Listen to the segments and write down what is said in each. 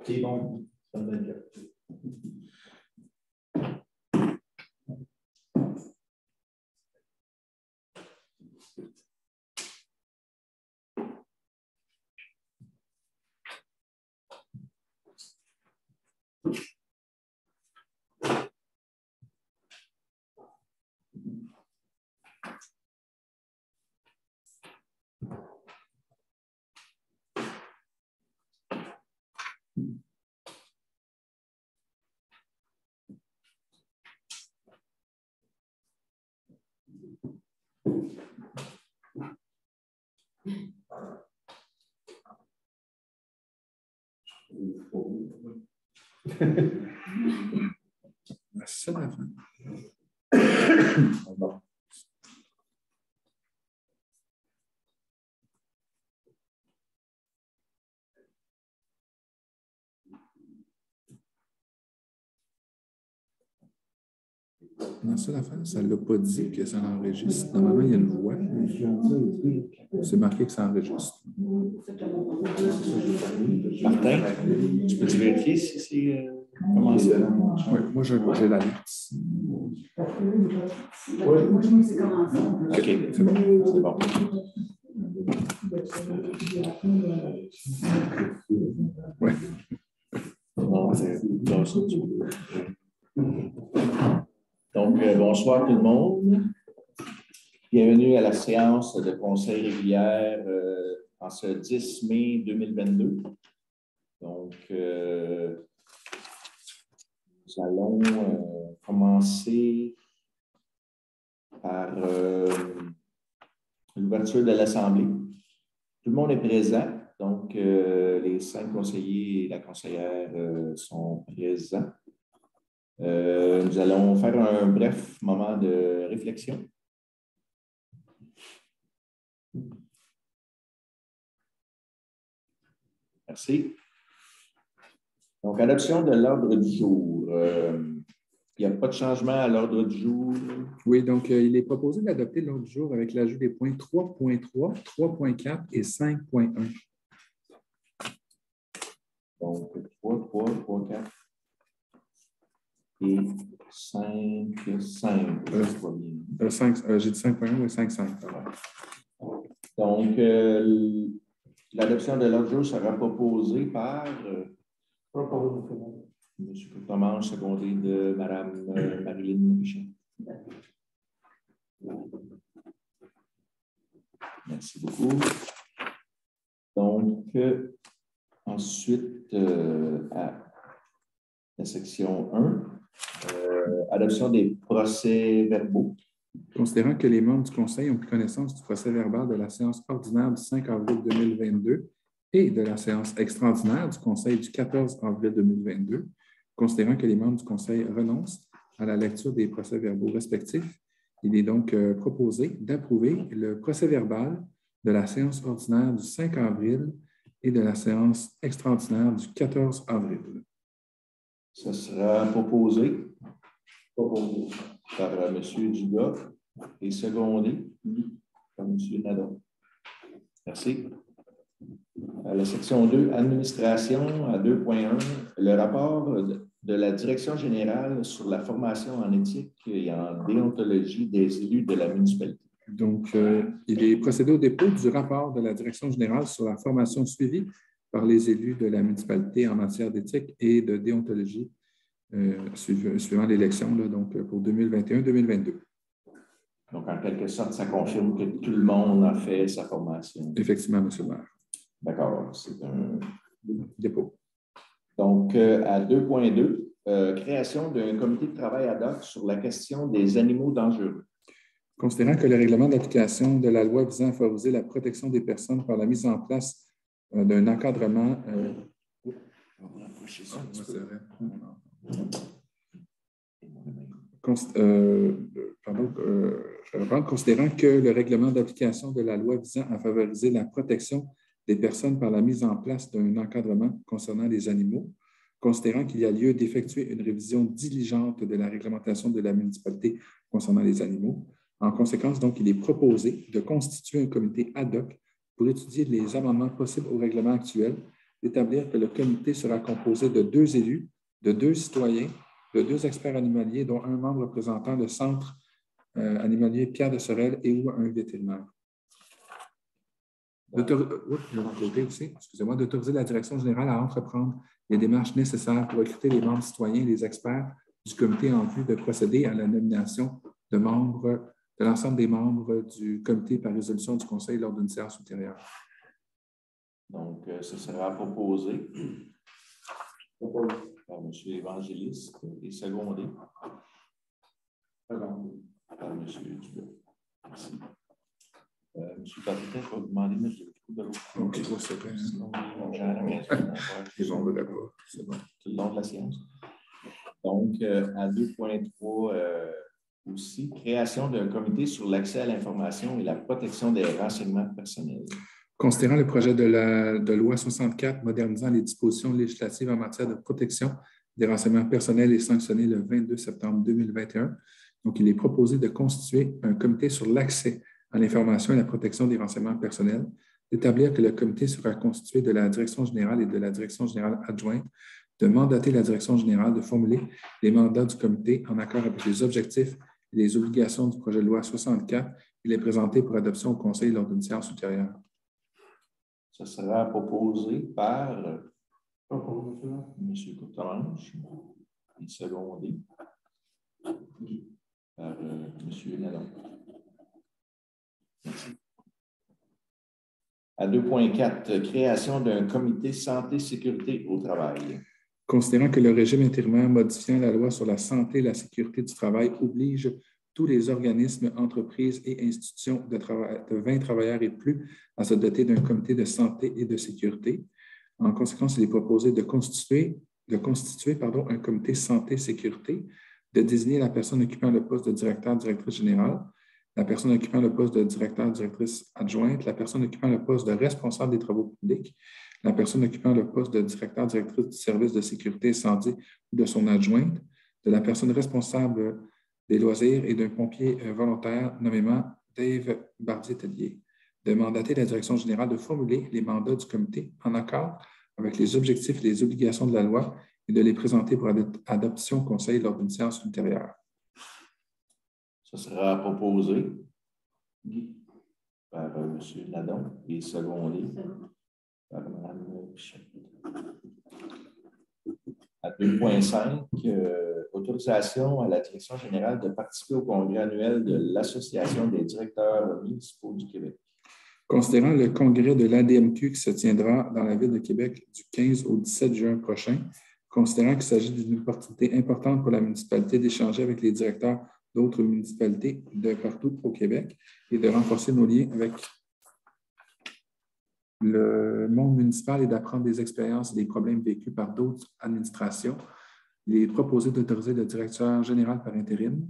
C'est bon. C'est ça la fin. Non, ça l'affaire, ça ne l'a pas dit que ça enregistre. Normalement, il y a une voix. C'est marqué que ça enregistre. Martin, tu peux vérifier si c'est commencé? Oui, moi, j'ai la liste. OK, c'est bon. C'est bon. Oui. Non, c'est donc, bonsoir tout le monde. Bienvenue à la séance de conseil régulière en ce 10 mai 2022. Donc, nous allons commencer par l'ouverture de l'Assemblée. Tout le monde est présent, donc les 5 conseillers et la conseillère sont présents. Nous allons faire un bref moment de réflexion. Merci. Donc, adoption de l'ordre du jour. Il n'y a pas de changement à l'ordre du jour. Oui, donc il est proposé d'adopter l'ordre du jour avec l'ajout des points 3.3, 3.4 et 5.1. Donc, 3, 4 et 5. J'ai dit 5.1 ou 5.5. Donc, l'adoption de l'ordre du jour sera proposée par M. Thomas, secondé de Mme Marilyn Richard. Merci beaucoup. Donc, ensuite, à la section 1, adoption des procès-verbaux. Considérant que les membres du Conseil ont pris connaissance du procès-verbal de la séance ordinaire du 5 avril 2022 et de la séance extraordinaire du Conseil du 14 avril 2022, considérant que les membres du Conseil renoncent à la lecture des procès-verbaux respectifs, il est donc proposé d'approuver le procès-verbal de la séance ordinaire du 5 avril et de la séance extraordinaire du 14 avril. Ce sera proposé par M. Dugas et secondé par M. Nadon. Merci. À la section 2, administration, à 2.1, le rapport de la Direction générale sur la formation en éthique et en déontologie des élus de la municipalité. Donc, il est procédé au dépôt du rapport de la Direction générale sur la formation suivie par les élus de la municipalité en matière d'éthique et de déontologie suivant l'élection, donc pour 2021-2022. Donc, en quelque sorte, ça confirme que tout le monde a fait sa formation. Effectivement, M. le maire. D'accord, c'est un dépôt. Donc, à 2.2, création d'un comité de travail ad hoc sur la question des animaux dangereux. Considérant que le règlement d'application de la loi visant à favoriser la protection des personnes par la mise en place d'un encadrement considérant que le règlement d'application de la loi visant à favoriser la protection des personnes par la mise en place d'un encadrement concernant les animaux, considérant qu'il y a lieu d'effectuer une révision diligente de la réglementation de la municipalité concernant les animaux, En conséquence, donc, il est proposé de constituer un comité ad hoc pour étudier les amendements possibles au règlement actuel, d'établir que le comité sera composé de 2 élus, de 2 citoyens, de 2 experts animaliers, dont un membre représentant le centre animalier Pierre de Sorel et ou un vétérinaire. D'autoriser la direction générale à entreprendre les démarches nécessaires pour recruter les membres citoyens et les experts du comité en vue de procéder à la nomination de l'ensemble des membres du comité par résolution du Conseil lors d'une séance ultérieure. Donc, ce sera proposé par M. Évangéliste et secondé par M. Dubé. Merci. M. Patrick va vous demander de mettre le coup de l'autre. OK, c'est bien. Sinon, on gère la maison. Ils ont le pas. C'est bon. Tout le long de la séance. Donc, à 2.3 aussi, création d'un comité sur l'accès à l'information et la protection des renseignements personnels. Considérant le projet de loi 64 modernisant les dispositions législatives en matière de protection des renseignements personnels et sanctionné le 22 septembre 2021, donc il est proposé de constituer un comité sur l'accès à l'information et la protection des renseignements personnels, d'établir que le comité sera constitué de la direction générale et de la direction générale adjointe, de mandater la direction générale de formuler les mandats du comité en accord avec les objectifs et les obligations du projet de loi 64 et les présenter pour adoption au Conseil lors d'une séance ultérieure. Ça sera proposé par M. Courtemanche et secondé par M. Nadon. Merci. À 2.4, création d'un comité santé-sécurité au travail. Considérant que le régime intérimaire modifiant la loi sur la santé et la sécurité du travail oblige tous les organismes, entreprises et institutions de 20 travailleurs et plus à se doter d'un comité de santé et de sécurité. En conséquence, il est proposé de constituer un comité santé-sécurité, de désigner la personne occupant le poste de directeur-directrice générale, la personne occupant le poste de directeur-directrice adjointe, la personne occupant le poste de responsable des travaux publics, la personne occupant le poste de directeur-directrice du service de sécurité incendie ou de son adjointe, de la personne responsable des loisirs et d'un pompier volontaire, nommément Dave Bardier-Tellier, de mandater la direction générale de formuler les mandats du comité en accord avec les objectifs et les obligations de la loi et de les présenter pour adoption au Conseil lors d'une séance ultérieure. Ça sera proposé par M. Nadon et secondé par Mme Pichette. À 2.5, autorisation à la direction générale de participer au congrès annuel de l'Association des directeurs municipaux du Québec. Considérant le congrès de l'ADMQ qui se tiendra dans la ville de Québec du 15 au 17 juin prochain, considérant qu'il s'agit d'une opportunité importante pour la municipalité d'échanger avec les directeurs d'autres municipalités de partout au Québec et de renforcer nos liens avec le monde municipal et d'apprendre des expériences et des problèmes vécus par d'autres administrations, il est proposé d'autoriser le directeur général par intérim,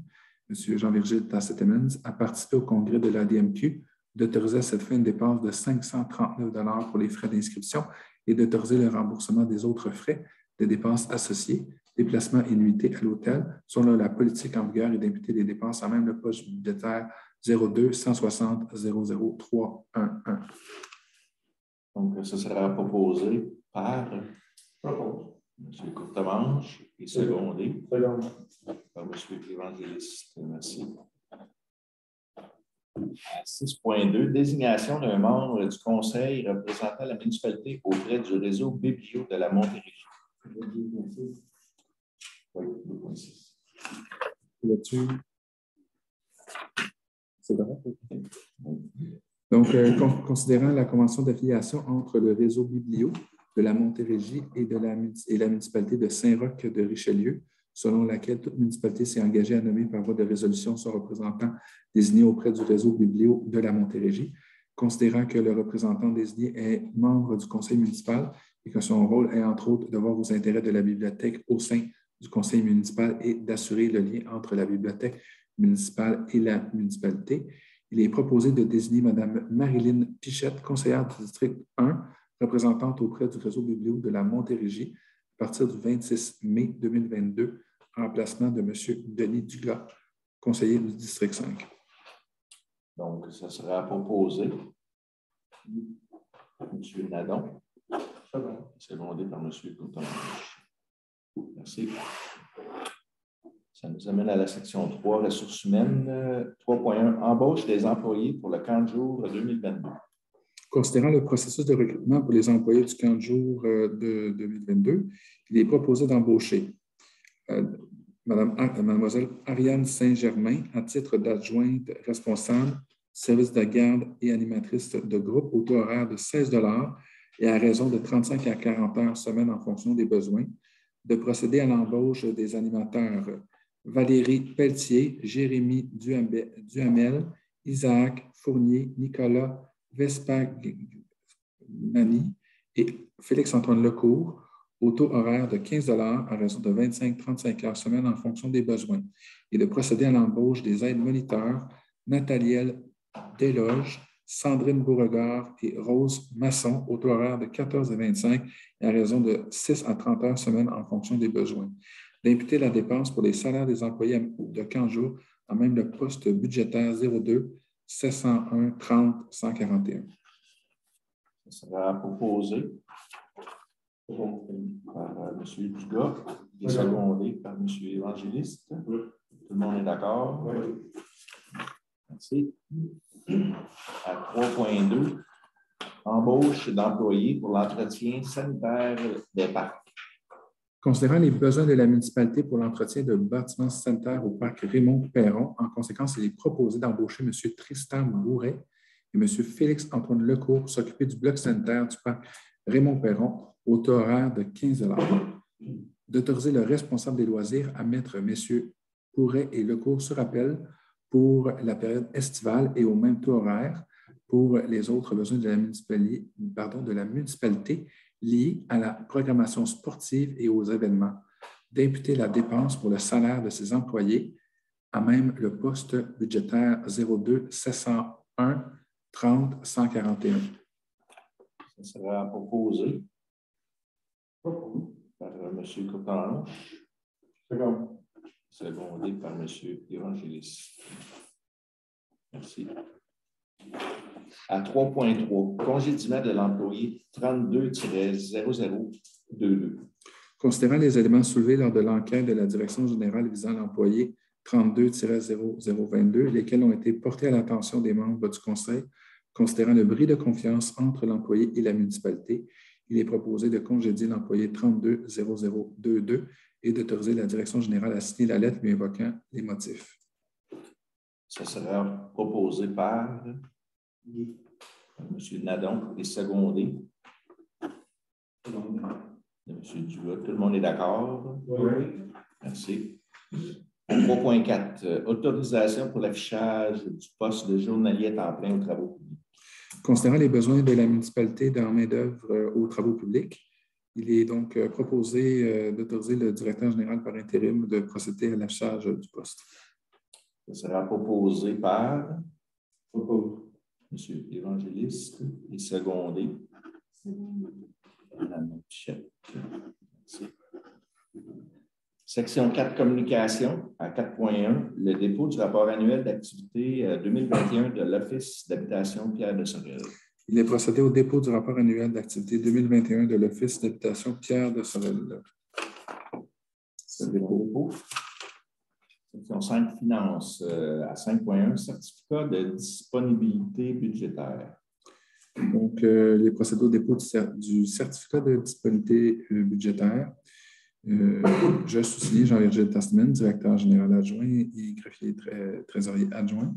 M. Jean-Virgile Tassé-Timmins, à participer au congrès de l'ADMQ, d'autoriser à cette fin une dépense de 539 $ pour les frais d'inscription et d'autoriser le remboursement des autres frais, des dépenses associées, déplacements et nuitées à l'hôtel, selon la politique en vigueur et d'imputer les dépenses à même le poste budgétaire 02 160 00 311. Donc, ce sera proposé par M. Courtemanche et secondé par M. Évangéliste. Merci. À 6.2, désignation d'un membre du conseil représentant la municipalité auprès du réseau Biblio de la Montérégie. Oui, 2.6. Là-dessus, c'est vrai. Donc, considérant la convention d'affiliation entre le réseau Biblio de la Montérégie et la municipalité de Saint-Roch de Richelieu, selon laquelle toute municipalité s'est engagée à nommer par voie de résolution son représentant désigné auprès du réseau Biblio de la Montérégie, considérant que le représentant désigné est membre du conseil municipal et que son rôle est, entre autres, de voir aux intérêts de la bibliothèque au sein du conseil municipal et d'assurer le lien entre la bibliothèque municipale et la municipalité. Il est proposé de désigner Mme Marilyn Pichette, conseillère du district 1, représentante auprès du réseau Biblio de la Montérégie à partir du 26 mai 2022, en remplacement de M. Denis Duglas, conseiller du district 5. Donc, ça sera proposé. M. Nadon. Secondé par M. Courtemanche. Merci. Ça nous amène à la section 3, ressources humaines. 3.1, embauche des employés pour le camp de jour 2022. Considérant le processus de recrutement pour les employés du camp de jour de 2022, il est proposé d'embaucher Mademoiselle Ariane Saint-Germain à titre d'adjointe responsable, service de garde et animatrice de groupe au taux horaire de 16 $ et à raison de 35 à 40 heures semaine en fonction des besoins, de procéder à l'embauche des animateurs Valérie Pelletier, Jérémy Duhamel, Isaac Fournier, Nicolas Vespagani et Félix-Antoine Lecourt au taux horaire de 15 $ à raison de 25-35 heures semaine en fonction des besoins et de procéder à l'embauche des aides moniteurs Nathalielle Desloges, Sandrine Beauregard et Rose Masson au taux horaire de 14 à 25 et à raison de 6 à 30 heures semaine en fonction des besoins. D'imputer la dépense pour les salaires des employés de camp jour à même le poste budgétaire 02 701 30 141. Ça sera proposé par M. Dugas et secondé par M. Évangéliste. Tout le monde est d'accord? Oui. Merci. À 3.2, embauche d'employés pour l'entretien sanitaire des parcs. Considérant les besoins de la municipalité pour l'entretien de bâtiments sanitaires au parc Raymond-Perron, en conséquence, il est proposé d'embaucher M. Tristan Bourret et M. Félix-Antoine Lecourt pour s'occuper du bloc sanitaire du parc Raymond-Perron au taux horaire de 15 $. D'autoriser le responsable des loisirs à mettre M. Bourret et Lecourt sur appel pour la période estivale et au même taux horaire pour les autres besoins de la municipalité liés à la programmation sportive et aux événements, d'imputer la dépense pour le salaire de ses employés à même le poste budgétaire 02 701 30 141. Ça sera proposé par M. Courtemanche. Secondé par M. Évangéliste. Merci. À 3.3, congédiement de l'employé 32-0022. Considérant les éléments soulevés lors de l'enquête de la Direction générale visant l'employé 32-0022, lesquels ont été portés à l'attention des membres du Conseil, considérant le bris de confiance entre l'employé et la municipalité, il est proposé de congédier l'employé 32-0022 et d'autoriser la Direction générale à signer la lettre lui invoquant les motifs. Ça sera proposé par M. Nadon et secondé de M. Dugas. Tout le monde est d'accord? Oui. Merci. 3.4, autorisation pour l'affichage du poste de journalier à temps plein aux travaux publics. Considérant les besoins de la municipalité dans main-d'œuvre aux travaux publics, il est donc proposé d'autoriser le directeur général par intérim de procéder à l'affichage du poste. Ça sera proposé par M. Évangéliste et secondé. Mme Pichette. Merci. Section 4, communication, à 4.1, le dépôt du rapport annuel d'activité 2021 de l'Office d'habitation Pierre de Sorel. Il est procédé au dépôt du rapport annuel d'activité 2021 de l'Office d'habitation Pierre de Sorel. C'est le dépôt. Section 5, finances, à 5.1, certificat de disponibilité budgétaire. Donc, les procédés au dépôt du certificat de disponibilité budgétaire. Je suis Jean-Virgile Tastman, directeur général adjoint et greffier trésorier adjoint,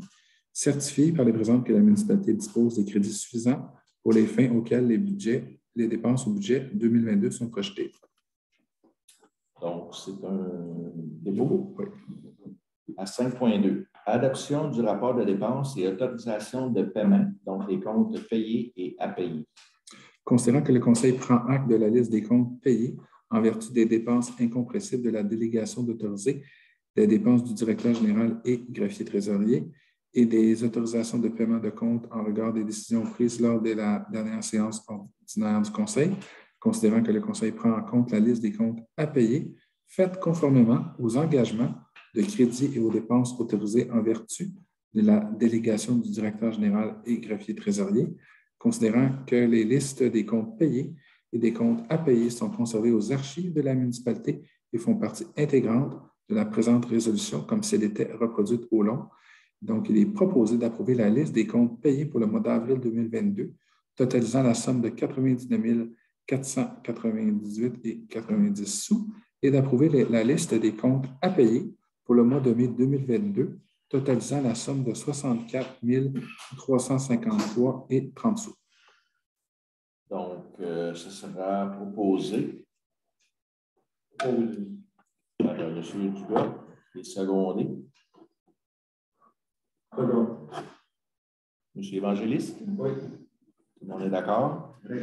certifie par les présentes que la municipalité dispose des crédits suffisants pour les fins auxquelles les dépenses au budget 2022 sont projetées. Donc, c'est un dépôt. Oui. À 5.2, adoption du rapport de dépenses et autorisation de paiement, donc les comptes payés et à payer. Considérant que le Conseil prend acte de la liste des comptes payés en vertu des dépenses incompressibles de la délégation d'autoriser des dépenses du directeur général et greffier trésorier et des autorisations de paiement de comptes en regard des décisions prises lors de la dernière séance ordinaire du Conseil, considérant que le Conseil prend en compte la liste des comptes à payer, faite conformément aux engagements de crédit et aux dépenses autorisées en vertu de la délégation du directeur général et greffier trésorier, considérant que les listes des comptes payés et des comptes à payer sont conservées aux archives de la municipalité et font partie intégrante de la présente résolution comme si elle était reproduite au long. Donc, il est proposé d'approuver la liste des comptes payés pour le mois d'avril 2022, totalisant la somme de 99 498,90 sous et d'approuver la liste des comptes à payer pour le mois de mai 2022, totalisant la somme de 64 353,30 sous. Donc, ce sera proposé par M. Dugas et secondé. M. Évangéliste? Oui. Tout le monde est d'accord? Oui.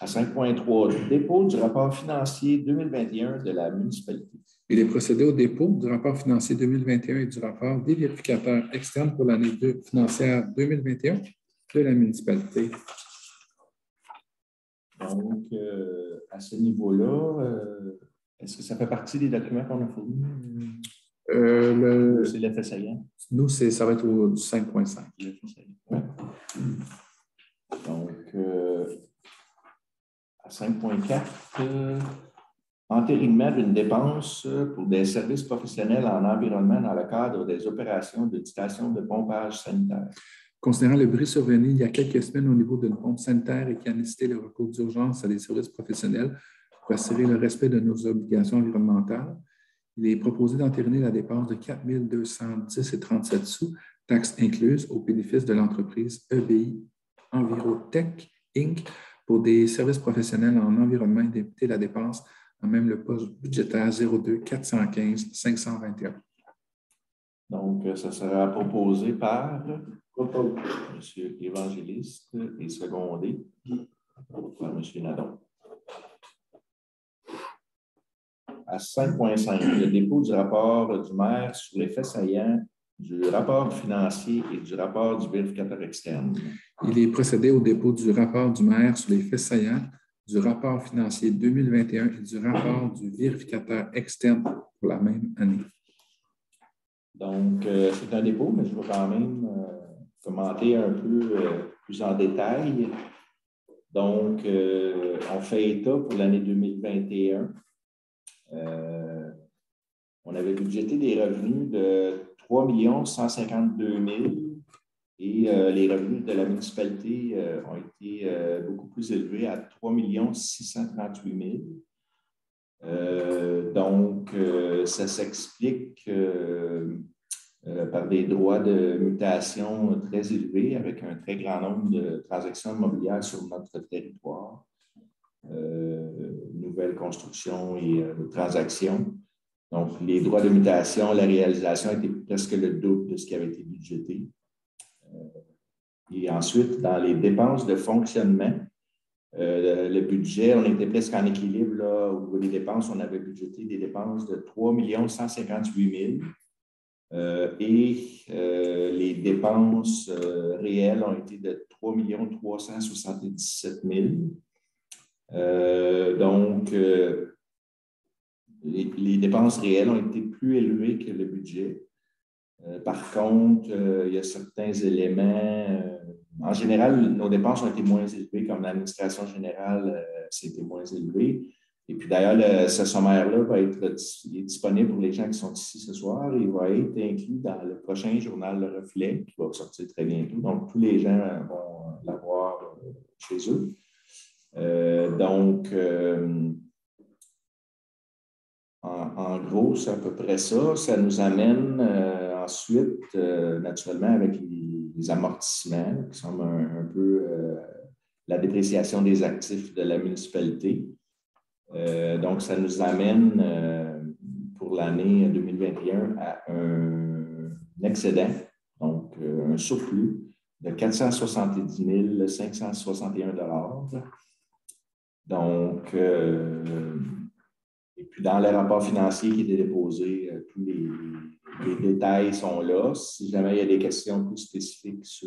À 5.3, dépôt du rapport financier 2021 de la municipalité. Il est procédé au dépôt du rapport financier 2021 et du rapport des vérificateurs externes pour l'année financière 2021 de la municipalité. Donc, à ce niveau-là, est-ce que ça fait partie des documents qu'on a fournis? C'est l'effet saillant? Nous, ça va être au 5.5. Ouais. Donc, à 5.4, entérinement d'une dépense pour des services professionnels en environnement dans le cadre des opérations de station de pompage sanitaire. Considérant le bris survenu il y a quelques semaines au niveau d'une pompe sanitaire et qui a nécessité le recours d'urgence à des services professionnels pour assurer le respect de nos obligations environnementales, il est proposé d'entériner la dépense de 4 210,37 sous, taxes incluses, au bénéfice de l'entreprise EBI Envirotech Inc. pour des services professionnels en environnement et d'imputer la dépense en même le poste budgétaire 02 415 521. Donc, ça sera proposé par M. Évangéliste et secondé par M. Nadon. À 5.5, le dépôt du rapport du maire sur les faits saillants du rapport financier et du rapport du vérificateur externe. Il est procédé au dépôt du rapport du maire sur les faits saillants, du rapport financier 2021 et du rapport du vérificateur externe pour la même année. Donc, c'est un dépôt, mais je vais quand même commenter un peu plus en détail. Donc, on fait état pour l'année 2021. On avait budgété des revenus de 3 152 000 et les revenus de la municipalité ont été beaucoup plus élevés à 3 638 000. Donc, ça s'explique par des droits de mutation très élevés avec un très grand nombre de transactions immobilières sur notre territoire. Nouvelles constructions et transactions. Donc, les droits de mutation, la réalisation était presque le double de ce qui avait été budgété. Et ensuite, dans les dépenses de fonctionnement, le budget, on était presque en équilibre. Là, au niveau des dépenses, on avait budgété des dépenses de 3 158 000 les dépenses réelles ont été de 3 377 000. Donc, les dépenses réelles ont été plus élevées que le budget. Par contre, il y a certains éléments. En général, nos dépenses ont été moins élevées, comme l'administration générale, c'était moins élevé. Et puis d'ailleurs, ce sommaire-là va être disponible pour les gens qui sont ici ce soir. Il va être inclus dans le prochain journal Le Reflet, qui va sortir très bientôt. Donc, tous les gens vont l'avoir chez eux. En gros, c'est à peu près ça. Ça nous amène ensuite, naturellement, avec les amortissements, qui sont un peu la dépréciation des actifs de la municipalité. Donc, ça nous amène pour l'année 2021 à un excédent, donc un surplus de 470 561 $. Donc, et puis dans le rapport financier qui était déposé, tous les détails sont là. Si jamais il y a des questions plus spécifiques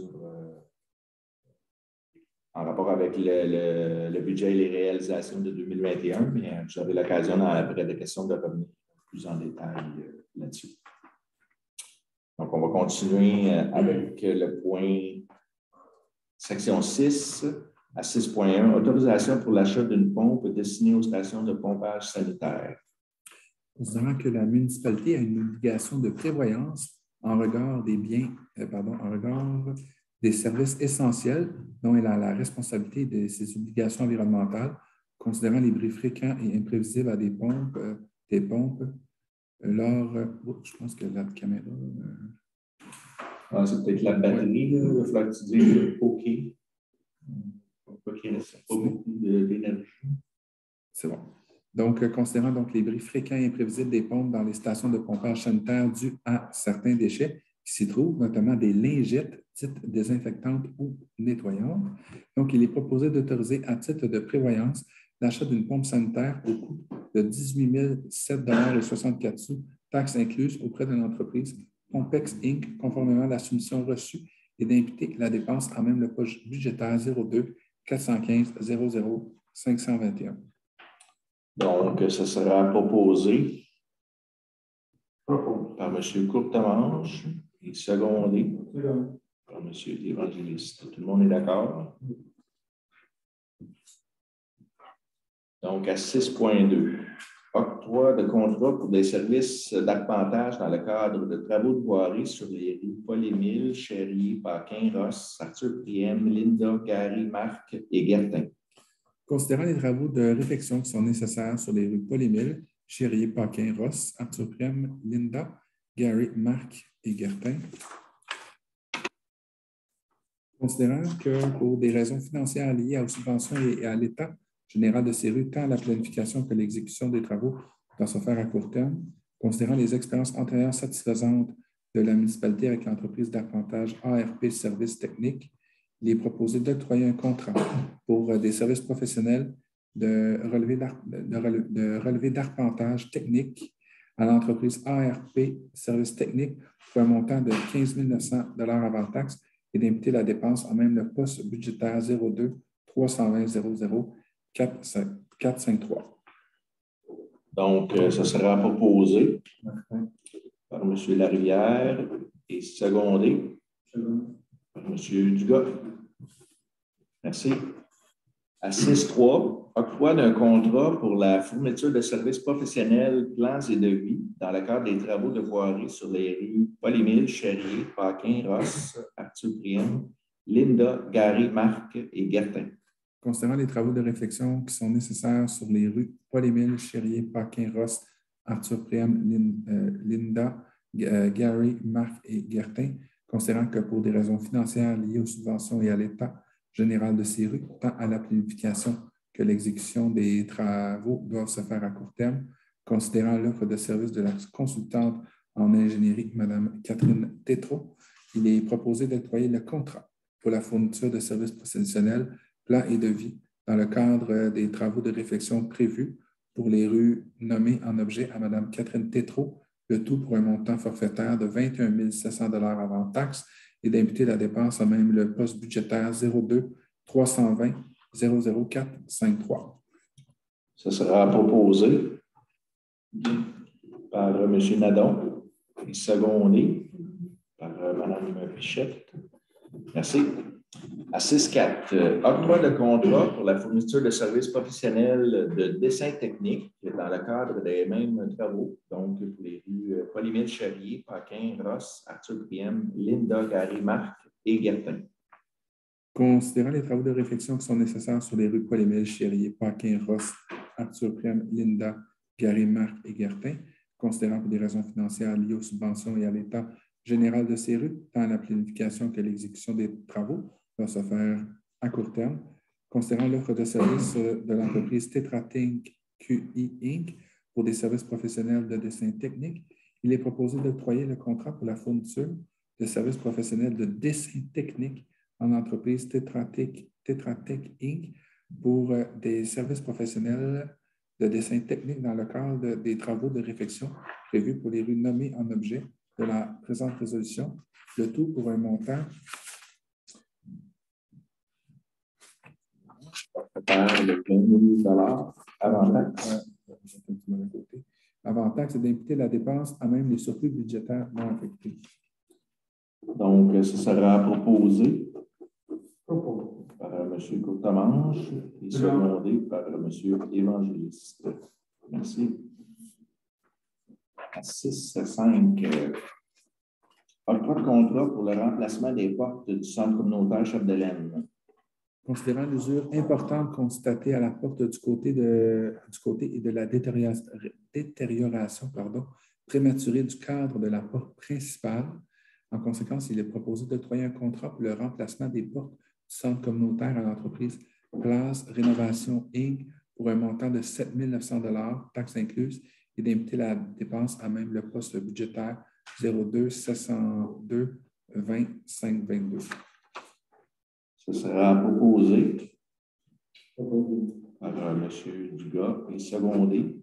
en rapport avec le budget et les réalisations de 2021, mais vous avez l'occasion dans la période de questions de revenir plus en détail là-dessus. Donc, Donc, on va continuer avec le point section 6 à 6.1, autorisation pour l'achat d'une pompe destinée aux stations de pompage sanitaire. Considérant que la municipalité a une obligation de prévoyance en regard des en regard des services essentiels dont elle a la responsabilité de ses obligations environnementales, considérant les bris fréquents et imprévisibles à des pompes, je pense que la caméra. C'est peut-être la batterie, là. Il va falloir que tu dises OK. Pas qu'il ne reste pas beaucoup d'énergie. C'est bon. Donc, considérant donc les bris fréquents et imprévisibles des pompes dans les stations de pompage sanitaire dus à certains déchets qui s'y trouvent, notamment des lingettes dites désinfectantes ou nettoyantes. Donc, il est proposé d'autoriser à titre de prévoyance l'achat d'une pompe sanitaire au coût de 18 007,64 $, taxes incluses auprès d'une entreprise Pompex Inc., conformément à la soumission reçue, et d'imputer la dépense en même le poche budgétaire 02 415 00 521. Donc, ce sera proposé par M. Courtemanche et secondé par M. l'Évangéliste. Tout le monde est d'accord? Donc, à 6.2, octroi de contrat pour des services d'arpentage dans le cadre de travaux de voirie sur les rues Paul-Émile, Chérier, Paquin, Ross, Arthur Priem, Linda, Gary, Marc et Guertin. Considérant les travaux de réfection qui sont nécessaires sur les rues Paul-Émile, Chérier, Paquin, Ross, Arthur Priem, Linda, Gary, Marc et Guertin. Considérant que pour des raisons financières liées aux subventions et à l'état général de ces rues, tant la planification que l'exécution des travaux doivent se faire à court terme, considérant les expériences antérieures satisfaisantes de la municipalité avec l'entreprise d'arpentage ARP Services Techniques, il est proposé d'octroyer un contrat pour des services professionnels de relevé d'arpentage technique à l'entreprise ARP Services Techniques pour un montant de 15 900 $ avant taxe et d'imputer la dépense en même le poste budgétaire 02 320 00 453. Donc, ce sera proposé par M. Larivière et secondé par M. Dugas. Merci. À 6.3, octroi d'un contrat pour la fourniture de services professionnels, plans et devis dans le cadre des travaux de voirie sur les rues Paul-Émile, Chérier, Paquin, Ross, Arthur Priem, Linda, Gary, Marc et Guertin. Considérant les travaux de réflexion qui sont nécessaires sur les rues Paul-Émile, Chérier, Paquin, Ross, Arthur Priem, Linda, Gary, Marc et Guertin, considérant que pour des raisons financières liées aux subventions et à l'état général de ces rues, tant à la planification que l'exécution des travaux doivent se faire à court terme, considérant l'offre de service de la consultante en ingénierie, Mme Catherine Tétrault, il est proposé d'octroyer le contrat pour la fourniture de services professionnels, plans et devis dans le cadre des travaux de réflexion prévus pour les rues nommées en objet à Mme Catherine Tétrault, le tout pour un montant forfaitaire de 21 700 $ avant taxe et d'imputer la dépense à même le poste budgétaire 02 320 00453. Ce sera proposé par M. Nadon et secondé par Mme Pichette. Merci. À 6.4, octroi de contrat pour la fourniture de services professionnels de dessin technique dans le cadre des mêmes travaux, donc pour les rues Paul-Émile, Chérier, Paquin, Ross, Arthur Priem, Linda, Gary, Marc et Guertin. Considérant les travaux de réflexion qui sont nécessaires sur les rues Paul-Émile, Chérier, Paquin, Ross, Arthur Priem, Linda, Gary, Marc et Guertin, considérant pour des raisons financières liées aux subventions et à l'état général de ces rues, tant à la planification que l'exécution des travaux doit se faire à court terme, considérant l'offre de services de l'entreprise Tetra Tech QI Inc. pour des services professionnels de dessin technique, il est proposé d'octroyer le contrat pour la fourniture de services professionnels de dessin technique en entreprise Tetra Tech Inc. pour des services professionnels de dessin technique dans le cadre des travaux de réfection prévus pour les rues nommées en objet de la présente résolution, le tout pour un montant de 20 000 $ avant taxe. Avant taxe, c'est d'imputer la dépense à même les surplus budgétaires non affectés. Donc, ce sera proposé par M. Courtemanche et secondé par M. Évangéliste. Merci. À 6.5. Octroi de contrat pour le remplacement des portes du centre communautaire Chapdelaine. Considérant l'usure importante constatée à la porte du côté et de la détérioration prématurée du cadre de la porte principale, en conséquence, il est proposé d'octroyer un contrat pour le remplacement des portes du centre communautaire à l'entreprise Place Rénovation Inc. pour un montant de 7 900 $, taxes incluses, et d'imputer la dépense à même le poste budgétaire 02 702 25 22. Ce sera proposé par M. Dugas et secondé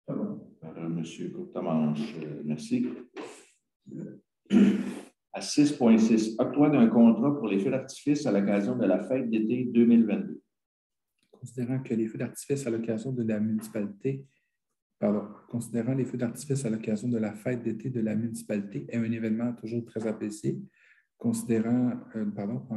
par M. Courtemanche. Merci. À 6.6, octroi d'un contrat pour les feux d'artifice à l'occasion de la fête d'été 2022. Considérant les feux d'artifice à l'occasion de la fête d'été de la municipalité est un événement toujours très apprécié, en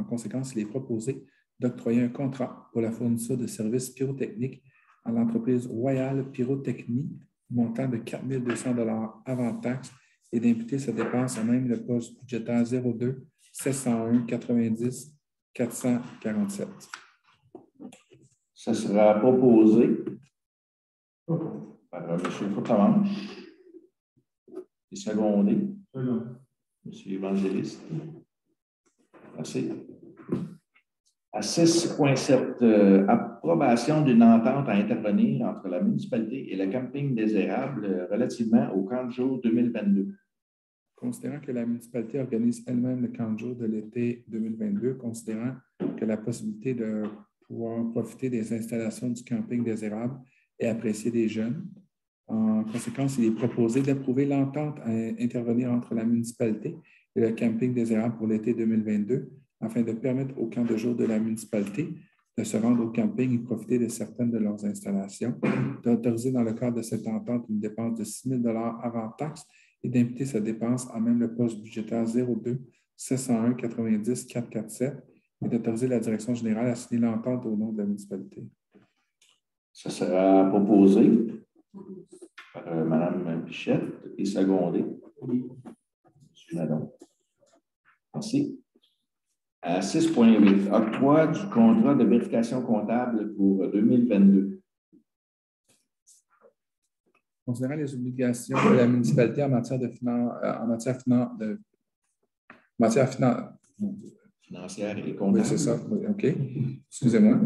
conséquence, il est proposé d'octroyer un contrat pour la fourniture de services pyrotechniques à l'entreprise Royal Pyrotechnie, montant de 4 200 $ avant taxe, et d'imputer sa dépense à même le poste budgétaire 02 701 90 447. Ça sera proposé par M. Courtemanche et secondé M. Évangéliste. Merci. À 6.7, approbation d'une entente à intervenir entre la municipalité et le camping des Érables relativement au camp de jour 2022. Considérant que la municipalité organise elle-même le camp de jour de l'été 2022, considérant que la possibilité de pouvoir profiter des installations du camping des Érables est appréciée des jeunes, en conséquence, il est proposé d'approuver l'entente à intervenir entre la municipalité et le camping des Érables pour l'été 2022, afin de permettre au camp de jour de la municipalité de se rendre au camping et profiter de certaines de leurs installations, d'autoriser dans le cadre de cette entente une dépense de 6 000 $ avant taxe et d'imputer sa dépense à même le poste budgétaire 02 701 90 447 et d'autoriser la direction générale à signer l'entente au nom de la municipalité. Ça sera proposé par Mme Pichette et secondé. M. Nadon. Merci. À 6.8, octroi du contrat de vérification comptable pour 2022. Considérant les obligations de la municipalité en matière Financière et comptable. Oui, c'est ça. Oui, OK. Excusez-moi.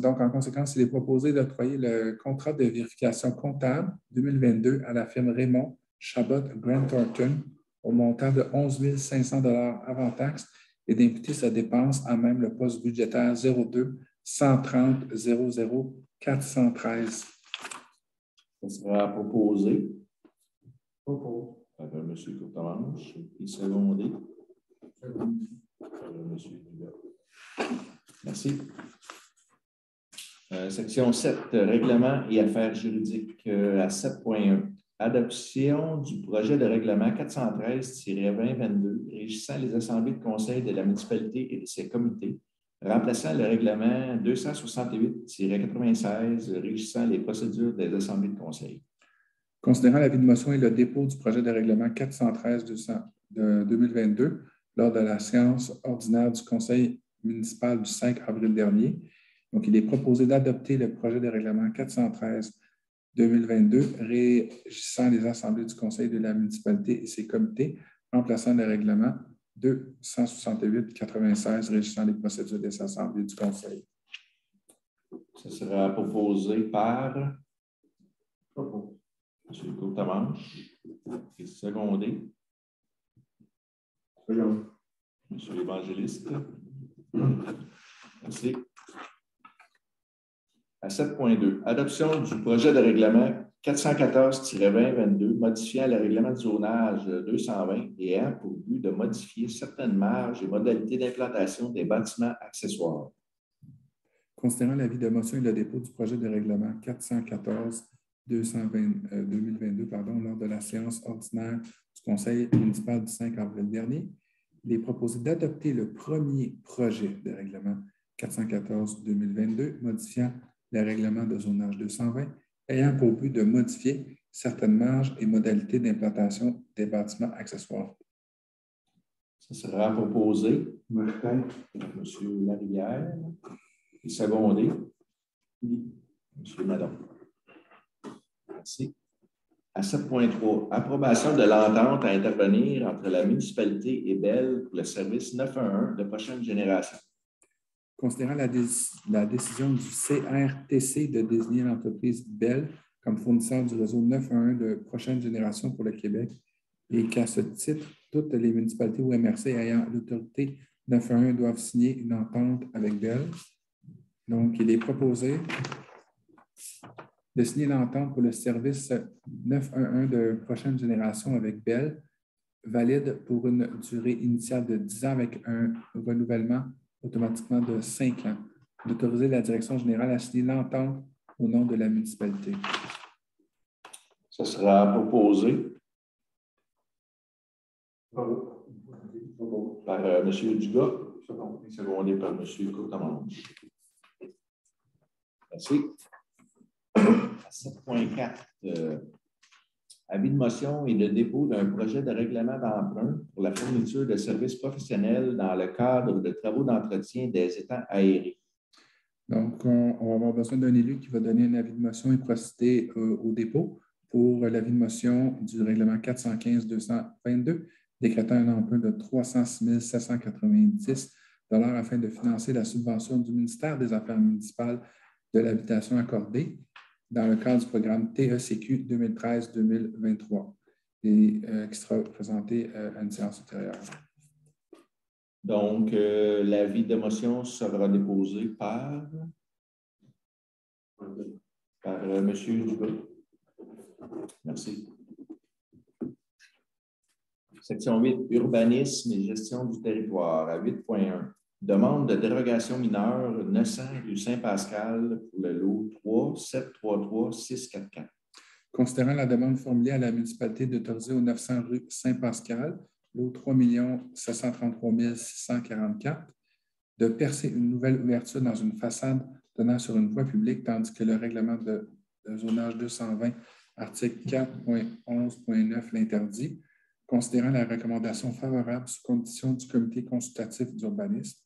Donc, en conséquence, il est proposé d'octroyer le contrat de vérification comptable 2022 à la firme Raymond Chabot Grant Thornton au montant de 11 500 $ avant taxe et d'imputer sa dépense à même le poste budgétaire 02 130 00 413. Ça sera proposé par M. Courtemanche et secondé par M. Dugas. Merci. Section 7, règlement et affaires juridiques à 7.1. Adoption du projet de règlement 413-2022 régissant les assemblées de conseil de la municipalité et de ses comités, remplaçant le règlement 268-96 régissant les procédures des assemblées de conseil. Considérant l'avis de motion et le dépôt du projet de règlement 413 de 2022 lors de la séance ordinaire du conseil municipal du 5 avril dernier, donc il est proposé d'adopter le projet de règlement 413-2022 régissant les assemblées du conseil de la municipalité et ses comités, remplaçant le règlement 268-96 régissant les procédures des assemblées du conseil. Ce sera proposé par M. Courtemanche et secondé M. Évangéliste. Merci. À 7.2, adoption du projet de règlement 414-2022 modifiant le règlement de zonage 220 et a pour but de modifier certaines marges et modalités d'implantation des bâtiments accessoires. Considérant l'avis de motion et le dépôt du projet de règlement 2022 lors de la séance ordinaire du Conseil municipal du 5 avril dernier. Il est proposé d'adopter le premier projet de règlement 414-2022, modifiant le règlement de zonage 220, ayant pour but de modifier certaines marges et modalités d'implantation des bâtiments accessoires. Ça sera proposé. Martin. M. Larivière. Et secondé. M. Nadon. Merci. À 7.3, approbation de l'entente à intervenir entre la municipalité et Bell pour le service 911 de prochaine génération. Considérant la décision du CRTC de désigner l'entreprise Bell comme fournisseur du réseau 911 de prochaine génération pour le Québec et qu'à ce titre, toutes les municipalités ou MRC ayant l'autorité 911 doivent signer une entente avec Bell. Donc, il est proposé de signer l'entente pour le service 911 de prochaine génération avec Bell, valide pour une durée initiale de 10 ans avec un renouvellement automatiquement de 5 ans, d'autoriser la direction générale à signer l'entente au nom de la municipalité. Ça sera proposé par M. Dugas, secondé par M. Courtemanche. Merci. À 7.4, avis de motion et de dépôt d'un projet de règlement d'emprunt pour la fourniture de services professionnels dans le cadre de travaux d'entretien des étangs aérés. Donc, on va avoir besoin d'un élu qui va donner un avis de motion et procéder au dépôt pour l'avis de motion du règlement 415-222, décrétant un emprunt de 306 790 $ afin de financer la subvention du ministère des Affaires municipales de l'habitation accordée dans le cadre du programme TECQ 2013-2023 et qui sera présenté à une séance ultérieure. Donc, l'avis de motion sera déposé par M. Dugas. Merci. Section 8, urbanisme et gestion du territoire, à 8.1. Demande de dérogation mineure 900 rue Saint-Pascal pour le lot 3 733 644. Considérant la demande formulée à la municipalité d'autoriser au 900 rue Saint-Pascal, lot 3 733 644, de percer une nouvelle ouverture dans une façade donnant sur une voie publique, tandis que le règlement de zonage 220, article 4.11.9 l'interdit, considérant la recommandation favorable sous condition du comité consultatif d'urbanisme.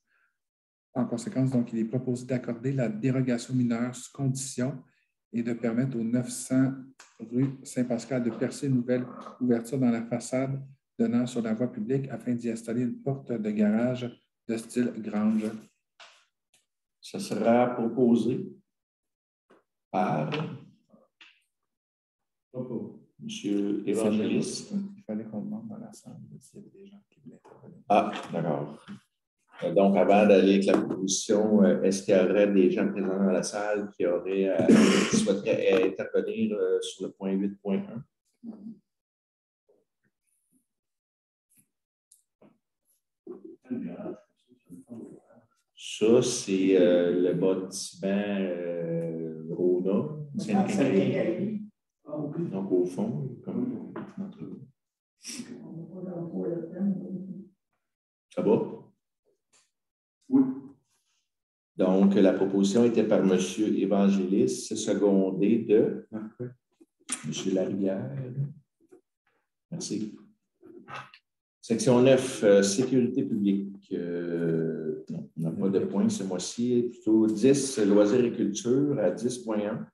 En conséquence, donc, il est proposé d'accorder la dérogation mineure sous condition et de permettre au 900 rue Saint-Pascal de percer une nouvelle ouverture dans la façade donnant sur la voie publique afin d'y installer une porte de garage de style grange. Ce sera proposé par M. Évangéliste. Il fallait qu'on demande dans la salle s'il y avait des gens qui voulaient intervenir. Ah, d'accord. Donc, avant d'aller avec la proposition, est-ce qu'il y aurait des gens présents dans la salle qui souhaiteraient intervenir sur le point 8.1? Ça, c'est le bâtiment Rona, Saint-Quentin. Donc, au fond, comme ça va? Oui. Donc, la proposition était par M. Évangéliste, secondé de M. Larivière. Merci. Section 9, sécurité publique. Non, on n'a pas de point ce mois-ci. Plutôt 10, loisirs et culture à 10.1.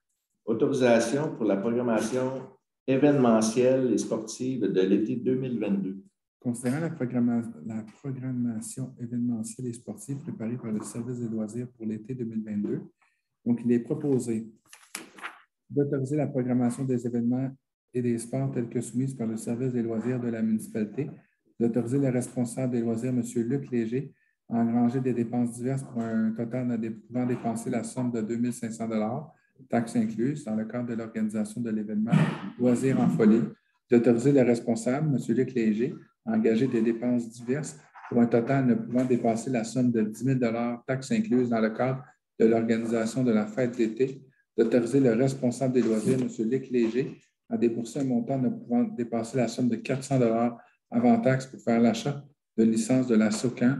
Autorisation pour la programmation événementielle et sportive de l'été 2022. Considérant la programmation événementielle et sportive préparée par le service des loisirs pour l'été 2022, donc il est proposé d'autoriser la programmation des événements et des sports tels que soumises par le service des loisirs de la municipalité, d'autoriser le responsable des loisirs, M. Luc Léger, à engranger des dépenses diverses pour un total ne pouvant dépenser la somme de 2 500 $, taxes incluses, dans le cadre de l'organisation de l'événement Loisirs en folie, d'autoriser le responsable, M. Luc Léger, à engager des dépenses diverses pour un total ne pouvant dépasser la somme de 10 000 $, taxes incluses, dans le cadre de l'organisation de la fête d'été d'autoriser le responsable des loisirs, M. Luc Léger, à débourser un montant ne pouvant dépasser la somme de 400 $ avant taxe pour faire l'achat de licence de la SOCAN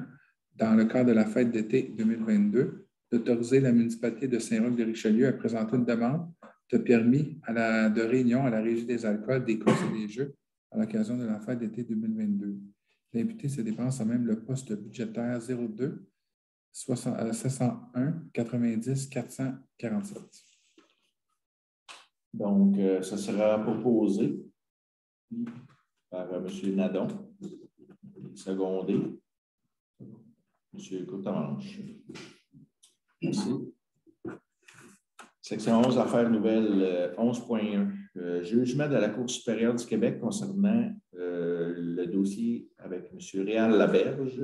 dans le cadre de la fête d'été 2022, d'autoriser la municipalité de Saint-Roch-de-Richelieu à présenter une demande de permis de réunion à la Régie des alcools, des courses et des jeux à l'occasion de la fête d'été 2022. L'imputé se dépense à même le poste budgétaire 02 701 90 447. Donc, ça sera proposé par M. Nadon, secondé, M. Courtemanche. Merci. Section 11, affaires nouvelles 11.1. Jugement de la Cour supérieure du Québec concernant le dossier avec M. Réal Laberge.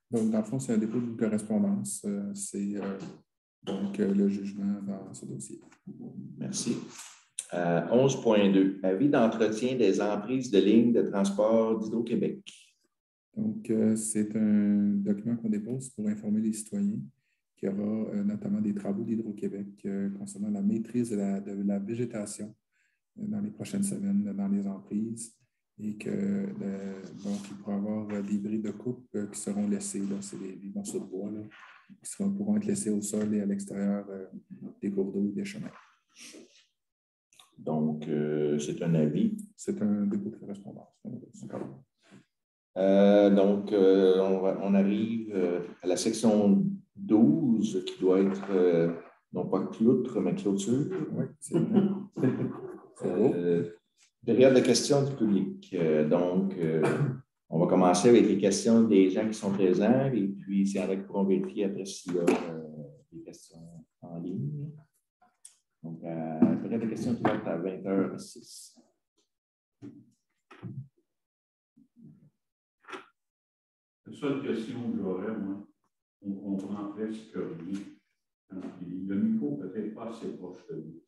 Donc, dans le fond, c'est un dépôt d'une correspondance. C'est donc le jugement dans ce dossier. Merci. 11.2. Avis d'entretien des emprises de lignes de transport d'Hydro-Québec. Donc, c'est un document qu'on dépose pour informer les citoyens qu'il y aura notamment des travaux d'Hydro-Québec concernant la maîtrise de la végétation dans les prochaines semaines dans les emprises et que donc il pourra y avoir des bris de coupe qui seront laissés. C'est des morceaux de bois là, qui pourront être laissés au sol et à l'extérieur des cours d'eau et des chemins. Donc, c'est un avis. C'est un dépôt de correspondance. On arrive à la section 12 qui doit être non pas cloutre, mais clôture. Oui, c'est vrai. Période de questions du public. On va commencer avec les questions des gens qui sont présents et puis c'est avec pourront vérifier après s'il y a des questions en ligne. Donc, la période de questions est ouverte à 20h06. La seule question que j'aurais, moi, on comprend presque rien. Le micro peut-être pas assez proche de lui.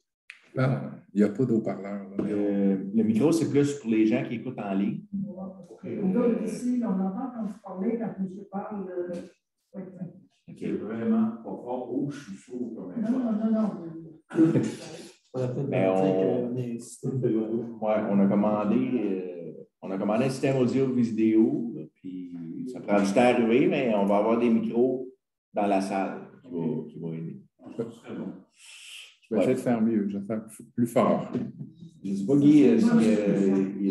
Ah, il n'y a pas d'eau-parleur. Le micro, c'est plus pour les gens qui écoutent en ligne. Ici, on entend quand vous parlez, quand M. parle. C'est vraiment pas fort. Oh, je suis sourd comme un Non. Mais on a commandé un système audio-vidéo, puis ça prend du temps à arriver, mais on va avoir des micros dans la salle qui vont aider. Ça serait bon. Je vais essayer de faire mieux, je vais faire plus fort. Je ne sais pas, Guy,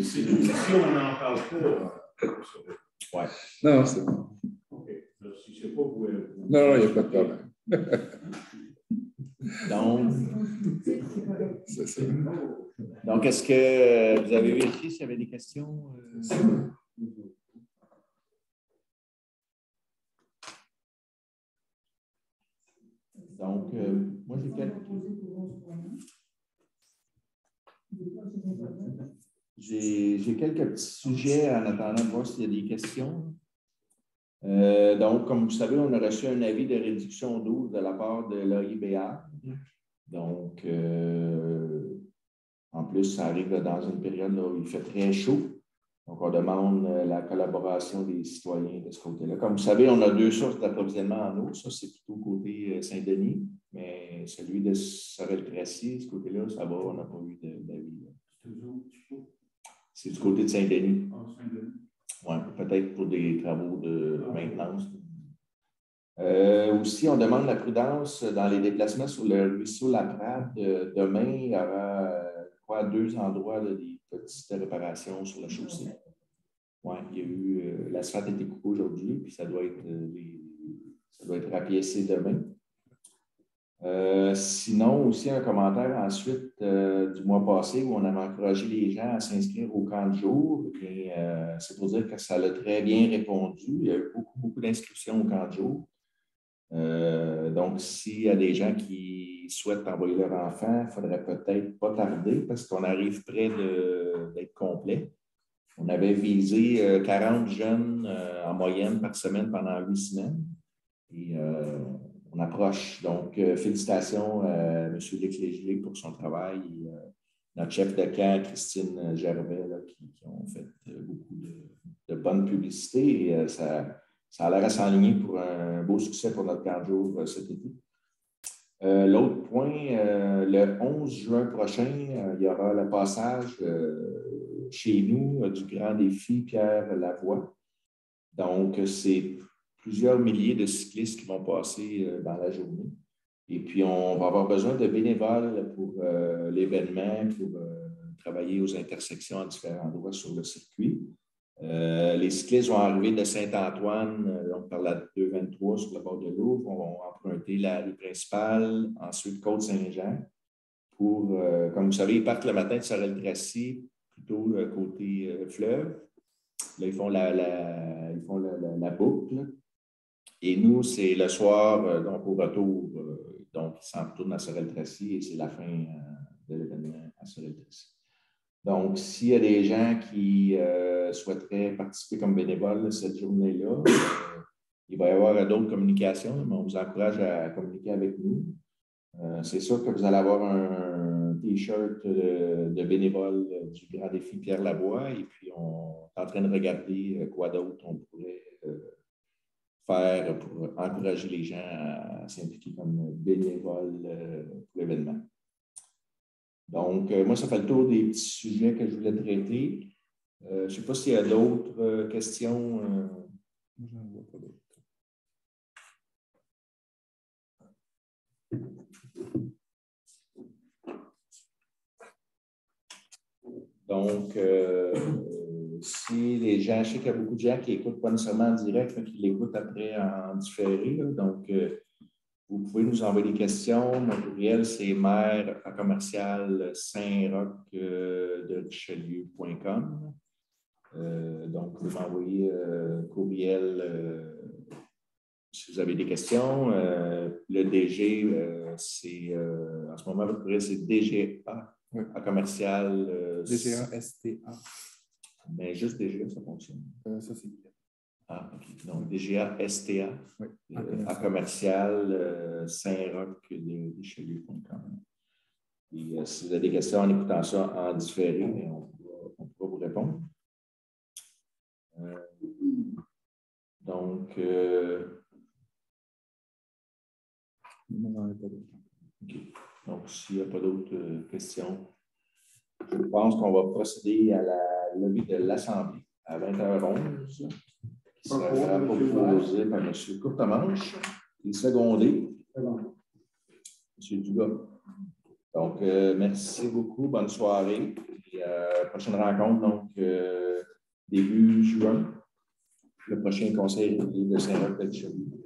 si on n'en parle pas. Ouais. Non, c'est bon. OK. Si c'est pas vous. Non, il n'y a pas de problème. C'est ça. Donc, est-ce que vous avez vérifié s'il y avait des questions? Donc, moi, j'ai quelques petits sujets en attendant de voir s'il y a des questions. Donc, comme vous savez, on a reçu un avis de réduction d'eau de la part de l'AIBA. Donc, en plus, ça arrive dans une période où il fait très chaud. Donc, on demande la collaboration des citoyens de ce côté-là. Comme vous savez, on a deux sources d'approvisionnement en eau. Ça, c'est plutôt côté Saint-Denis, mais celui de Sorel-Tracy, ce côté-là, ça va, on n'a pas eu d'avis. C'est du côté de Saint-Denis. Oui, peut-être pour des travaux de maintenance. Aussi, on demande la prudence dans les déplacements sur le ruisseau Laprade. Demain, il y aura deux endroits des petites réparations sur la chaussée. Oui, il y a eu l'asphalte a été coupé aujourd'hui, puis ça doit être rapiécé demain. Sinon, aussi un commentaire ensuite du mois passé où on avait encouragé les gens à s'inscrire au camp de jour. C'est pour dire que ça l'a très bien répondu. Il y a eu beaucoup d'inscriptions au camp de jour. Donc, s'il y a des gens qui souhaitent envoyer leur enfant, il ne faudrait peut-être pas tarder parce qu'on arrive près d'être complet. On avait visé 40 jeunes en moyenne par semaine pendant 8 semaines. Et on approche. Donc, félicitations à M. Luc Léger pour son travail et notre chef de camp, Christine Gervais, là, qui ont fait beaucoup de bonne publicité. Et ça a l'air à s'enligner pour un beau succès pour notre camp de jour cet été. L'autre point, le 11 juin prochain, il y aura le passage chez nous du grand défi Pierre Lavoie. Donc, c'est plusieurs milliers de cyclistes qui vont passer dans la journée. Et puis, on va avoir besoin de bénévoles pour l'événement, pour travailler aux intersections à différents endroits sur le circuit. Les cyclistes vont arriver de Saint-Antoine, donc par la 223 sur le bord de l'eau, vont emprunter la rue principale, ensuite Côte-Saint-Jean. Pour, comme vous savez, ils partent le matin de Sorel-Tracy, plutôt côté fleuve. Là, ils font la boucle. Et nous, c'est le soir, donc au retour, donc ils s'en retournent à Sorel-Tracy et c'est la fin de l'événement à Sorel-Tracy. Donc, s'il y a des gens qui souhaiteraient participer comme bénévoles cette journée-là, il va y avoir d'autres communications, mais on vous encourage à communiquer avec nous. C'est sûr que vous allez avoir un T-shirt de bénévole du Grand Défi Pierre Lavoie et puis on est en train de regarder quoi d'autre on pourrait faire pour encourager les gens à s'impliquer comme bénévoles pour l'événement. Donc, moi, ça fait le tour des petits sujets que je voulais traiter. Je ne sais pas s'il y a d'autres questions. Je n'en vois pas d'autres. Donc, si les gens, je sais qu'il y a beaucoup de gens qui n'écoutent pas nécessairement en direct, mais qui l'écoutent après en différé. Là. Donc, vous pouvez nous envoyer des questions. Mon courriel, c'est maire@saint-roch-de-richelieu.com. Donc, vous m'envoyez courriel si vous avez des questions. Le DG, c'est en ce moment, votre courriel, c'est DGA à commercial. DGA STA. Mais juste DGA, ça fonctionne. Ça, c'est bien. Ah, OK. Donc, DGA STA oui, à commercial saint-roch-de-richelieu.com. Et si vous avez des questions en écoutant ça en différé, on pourra vous répondre. Donc, okay. Donc, s'il n'y a pas d'autres questions, je pense qu'on va procéder à la levée de l'Assemblée à 20h11, qui sera proposée par M. Courtemanche et secondé M. Dugas. Donc, merci beaucoup. Bonne soirée. Et prochaine rencontre, donc, début juin, le prochain conseil de Saint-Roch-de-Richelieu.